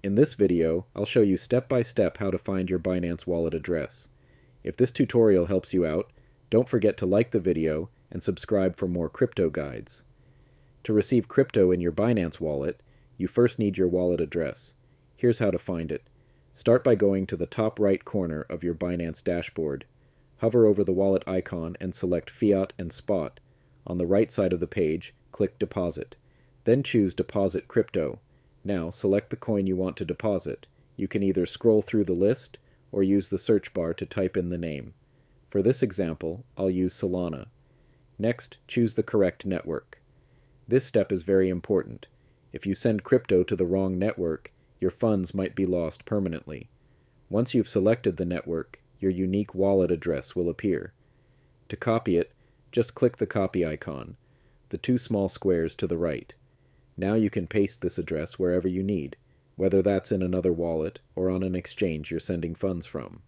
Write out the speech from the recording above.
In this video, I'll show you step by step how to find your Binance wallet address. If this tutorial helps you out, don't forget to like the video and subscribe for more crypto guides. To receive crypto in your Binance wallet, you first need your wallet address. Here's how to find it. Start by going to the top right corner of your Binance dashboard. Hover over the wallet icon and select Fiat and Spot. On the right side of the page, click Deposit. Then choose Deposit Crypto. Now select the coin you want to deposit. You can either scroll through the list or use the search bar to type in the name. For this example, I'll use Solana. Next, choose the correct network. This step is very important. If you send crypto to the wrong network, your funds might be lost permanently. Once you've selected the network, your unique wallet address will appear. To copy it, just click the copy icon, the two small squares to the right. Now you can paste this address wherever you need, whether that's in another wallet or on an exchange you're sending funds from.